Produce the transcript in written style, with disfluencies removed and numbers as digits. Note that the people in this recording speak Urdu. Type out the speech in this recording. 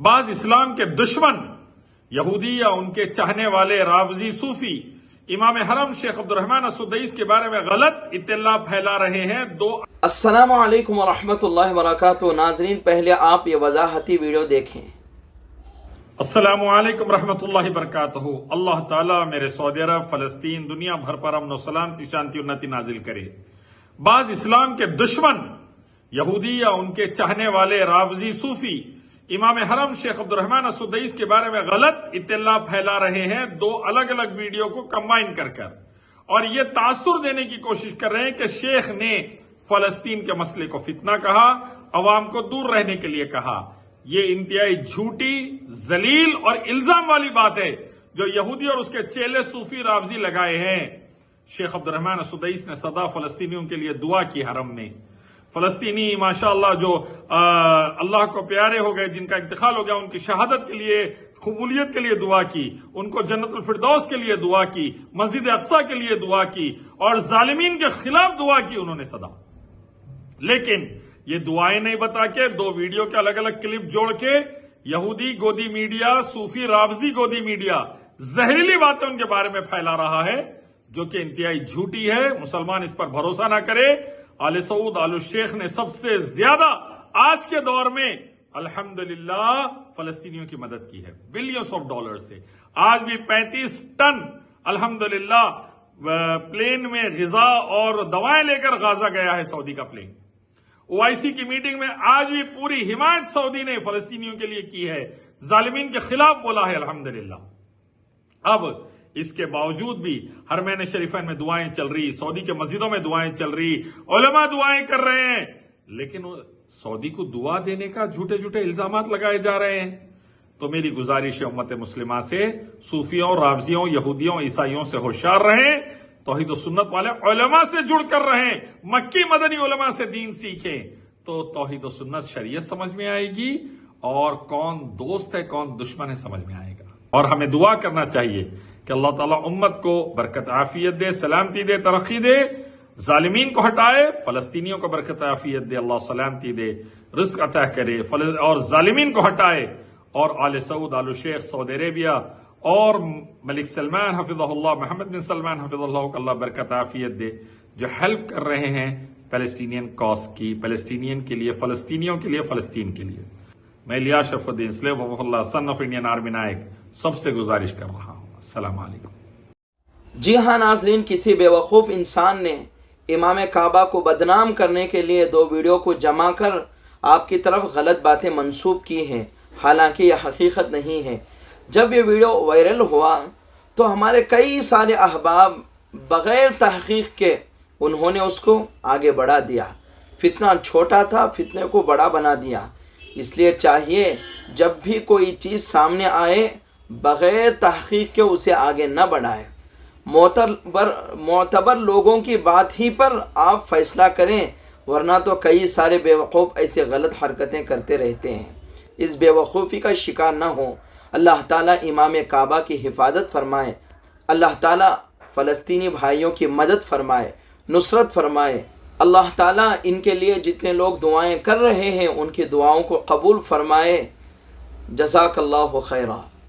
بعض اسلام کے دشمن یہودی یا ان کے چاہنے والے رافضی صوفی امام حرم شیخ عبدالرحمن السدیس کے بارے میں غلط اطلاع پھیلا رہے ہیں۔ السلام علیکم ورحمۃ اللہ وبرکاتہ۔ ناظرین، پہلے آپ یہ وضاحتی ویڈیو دیکھیں۔ السلام علیکم رحمۃ اللہ وبرکاتہ۔ اللہ تعالیٰ میرے سعودی عرب، فلسطین، دنیا بھر پر امن و سلامتی، شانتی و انتی نازل کرے۔ بعض اسلام کے دشمن یہودی یا ان کے چاہنے والے رافضی صوفی امام حرم شیخ عبدالرحمن السدیس کے بارے میں غلط اطلاع پھیلا رہے ہیں، دو الگ الگ ویڈیو کو کمبائن کر اور یہ تاثر دینے کی کوشش کر رہے ہیں کہ شیخ نے فلسطین کے مسئلے کو فتنہ کہا، عوام کو دور رہنے کے لیے کہا۔ یہ انتہائی جھوٹی، ذلیل اور الزام والی بات ہے جو یہودی اور اس کے چیلے صوفی رافضی لگائے ہیں۔ شیخ عبدالرحمن السدیس نے سدا فلسطینیوں کے لیے دعا کی حرم میں۔ فلسطینی ماشاءاللہ جو اللہ کو پیارے ہو گئے، جن کا انتقال ہو گیا، ان کی شہادت کے لیے، قبولیت کے لیے دعا کی، ان کو جنت الفردوس کے لیے دعا کی، مسجد اقصی کے لیے دعا کی اور ظالمین کے خلاف دعا کی انہوں نے صدا۔ لیکن یہ دعائیں نہیں بتا کے دو ویڈیو کے الگ الگ کلپ جوڑ کے یہودی گودی میڈیا، صوفی رافضی گودی میڈیا زہریلی باتیں ان کے بارے میں پھیلا رہا ہے، جو کہ انتہائی جھوٹی ہے۔ مسلمان اس پر بھروسہ نہ کرے۔ آل سعود، آل الشیخ نے سب سے زیادہ آج کے دور میں الحمدللہ فلسطینیوں کی مدد کی ہے، بلینز آف ڈالر سے۔ آج بھی 35 ٹن الحمدللہ پلین میں غذا اور دوائیں لے کر غزہ گیا ہے سعودی کا پلین۔ OIC کی میٹنگ میں آج بھی پوری حمایت سعودی نے فلسطینیوں کے لیے کی ہے، ظالمین کے خلاف بولا ہے الحمدللہ۔ اب اس کے باوجود بھی حرمین شریفین میں دعائیں چل رہی، سعودی کے مسجدوں میں دعائیں چل رہی، علماء دعائیں کر رہے ہیں، لیکن سعودی کو دعا دینے کا جھوٹے جھوٹے الزامات لگائے جا رہے ہیں۔ تو میری گزارش ہے امت مسلمہ سے، صوفیوں، رافضیوں، یہودیوں، عیسائیوں سے ہوشیار رہیں، توحید و سنت والے علماء سے جڑ کر رہیں، مکی مدنی علماء سے دین سیکھیں، تو توحید و سنت شریعت سمجھ میں آئے گی اور کون دوست ہے کون دشمن ہے سمجھ میں آئے گا۔ اور ہمیں دعا کرنا چاہیے کہ اللہ تعالیٰ امت کو برکت عافیت دے، سلامتی دے، ترقی دے، ظالمین کو ہٹائے، فلسطینیوں کو برکت عافیت دے، اللہ سلامتی دے، رزق عطا کرے، اور ظالمین کو ہٹائے، اور آل سعود، آل شیخ، سعودی عربیہ اور ملک سلمان حفظہ اللہ، محمد بن سلمان حفظہ اللہ کو اللہ برکت عافیت دے، جو ہیلپ کر رہے ہیں پیلسٹینین کاز کی، پیلسٹینین کے لیے، فلسطینیوں کے لیے، فلسطین کے لیے۔ میں الیاس شرف الدین سلیف of Allah, son of Indian army Naik, سب سے گزارش کر رہا ہوں، السلام علیکم۔ جی ہاں ناظرین، کسی بے وقوف انسان نے امام کعبہ کو بدنام کرنے کے لیے دو ویڈیو کو جمع کر آپ کی طرف غلط باتیں منسوب کی ہیں، حالانکہ یہ حقیقت نہیں ہے۔ جب یہ ویڈیو وائرل ہوا تو ہمارے کئی سارے احباب بغیر تحقیق کے انہوں نے اس کو آگے بڑھا دیا۔ فتنہ چھوٹا تھا، فتنے کو بڑا بنا دیا۔ اس لیے چاہیے جب بھی کوئی چیز سامنے آئے بغیر تحقیق کے اسے آگے نہ بڑھائے، معتبر لوگوں کی بات ہی پر آپ فیصلہ کریں، ورنہ تو کئی سارے بیوقوف ایسے غلط حرکتیں کرتے رہتے ہیں۔ اس بیوقوفی کا شکار نہ ہو۔ اللہ تعالیٰ امام کعبہ کی حفاظت فرمائے، اللہ تعالیٰ فلسطینی بھائیوں کی مدد فرمائے، نصرت فرمائے۔ اللہ تعالیٰ ان کے لیے جتنے لوگ دعائیں کر رہے ہیں ان کی دعاؤں کو قبول فرمائے۔ جزاک اللہ خیرہ۔